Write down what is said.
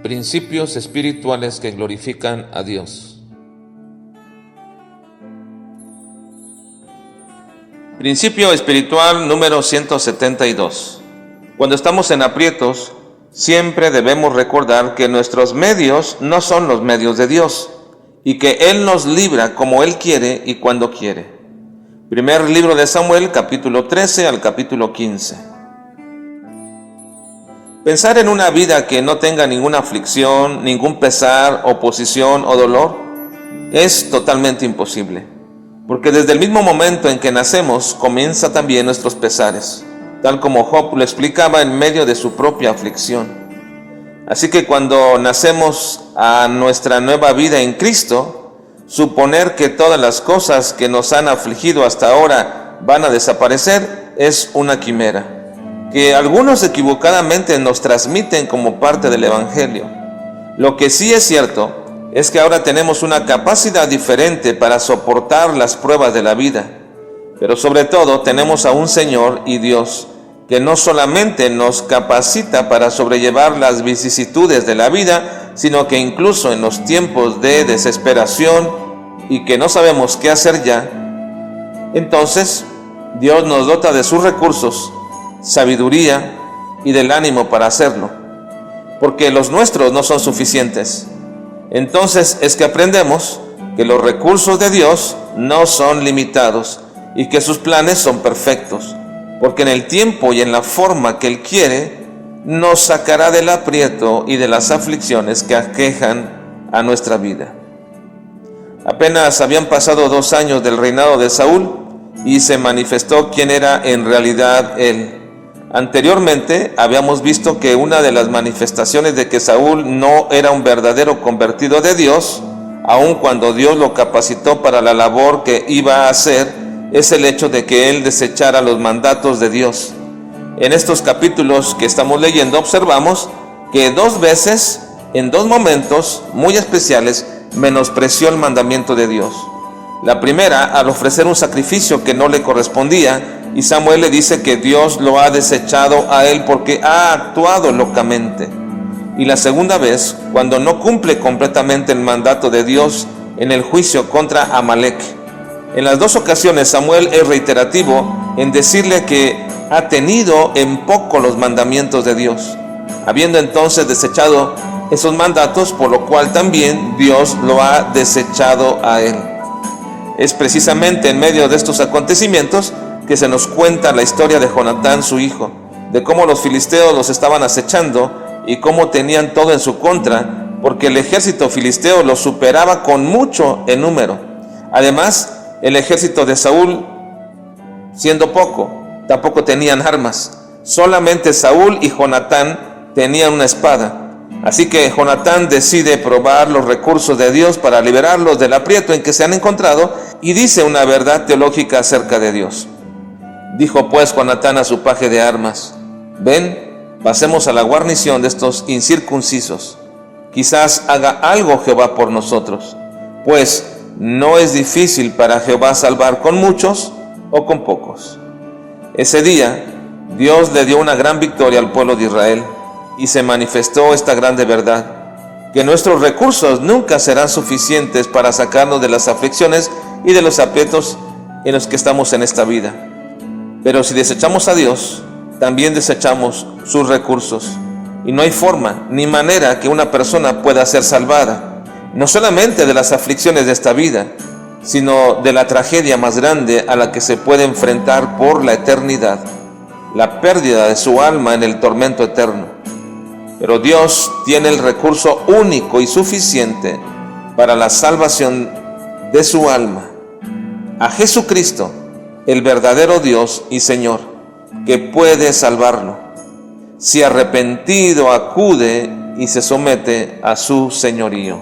Principios espirituales que glorifican a Dios. Principio espiritual número 172. Cuando estamos en aprietos, siempre debemos recordar que nuestros medios no son los medios de Dios y que Él nos libra como Él quiere y cuando quiere. Primer libro de Samuel, capítulo 13 al capítulo 15. Pensar en una vida que no tenga ninguna aflicción, ningún pesar, oposición o dolor es totalmente imposible, porque desde el mismo momento en que nacemos comienza también nuestros pesares, tal como Job lo explicaba en medio de su propia aflicción. Así que cuando nacemos a nuestra nueva vida en Cristo, suponer que todas las cosas que nos han afligido hasta ahora van a desaparecer es una quimera, que algunos equivocadamente nos transmiten como parte del Evangelio. Lo que sí es cierto es que ahora tenemos una capacidad diferente para soportar las pruebas de la vida, pero sobre todo tenemos a un Señor y Dios que no solamente nos capacita para sobrellevar las vicisitudes de la vida, sino que incluso en los tiempos de desesperación y que no sabemos qué hacer ya, entonces Dios nos dota de sus recursos, sabiduría y del ánimo para hacerlo, porque los nuestros no son suficientes. Entonces es que aprendemos que los recursos de Dios no son limitados y que sus planes son perfectos, porque en el tiempo y en la forma que Él quiere, nos sacará del aprieto y de las aflicciones que aquejan a nuestra vida. Apenas habían pasado 2 años del reinado de Saúl y se manifestó quién era en realidad él. Anteriormente habíamos visto que una de las manifestaciones de que Saúl no era un verdadero convertido de Dios, aun cuando Dios lo capacitó para la labor que iba a hacer, es el hecho de que él desechara los mandatos de Dios. En estos capítulos que estamos leyendo observamos que 2 veces, en 2 momentos muy especiales, menospreció el mandamiento de Dios. La primera, al ofrecer un sacrificio que no le correspondía, y Samuel le dice que Dios lo ha desechado a él porque ha actuado locamente. Y la segunda vez, cuando no cumple completamente el mandato de Dios en el juicio contra Amalek. En las 2 ocasiones Samuel es reiterativo en decirle que ha tenido en poco los mandamientos de Dios, habiendo entonces desechado esos mandatos, por lo cual también Dios lo ha desechado a él. Es precisamente en medio de estos acontecimientos que se nos cuenta la historia de Jonatán, su hijo, de cómo los filisteos los estaban acechando y cómo tenían todo en su contra, porque el ejército filisteo los superaba con mucho en número. Además, el ejército de Saúl, siendo poco, tampoco tenían armas. Solamente Saúl y Jonatán tenían una espada. Así que Jonatán decide probar los recursos de Dios para liberarlos del aprieto en que se han encontrado y dice una verdad teológica acerca de Dios. Dijo pues Jonatán a su paje de armas: ven, pasemos a la guarnición de estos incircuncisos. Quizás haga algo Jehová por nosotros, pues no es difícil para Jehová salvar con muchos o con pocos. Ese día Dios le dio una gran victoria al pueblo de Israel y se manifestó esta grande verdad, que nuestros recursos nunca serán suficientes para sacarnos de las aflicciones y de los aprietos en los que estamos en esta vida. Pero si desechamos a Dios, también desechamos sus recursos. Y no hay forma ni manera que una persona pueda ser salvada, no solamente de las aflicciones de esta vida, sino de la tragedia más grande a la que se puede enfrentar por la eternidad, la pérdida de su alma en el tormento eterno. Pero Dios tiene el recurso único y suficiente para la salvación de su alma: a Jesucristo, el verdadero Dios y Señor, que puede salvarlo, si arrepentido acude y se somete a su señorío.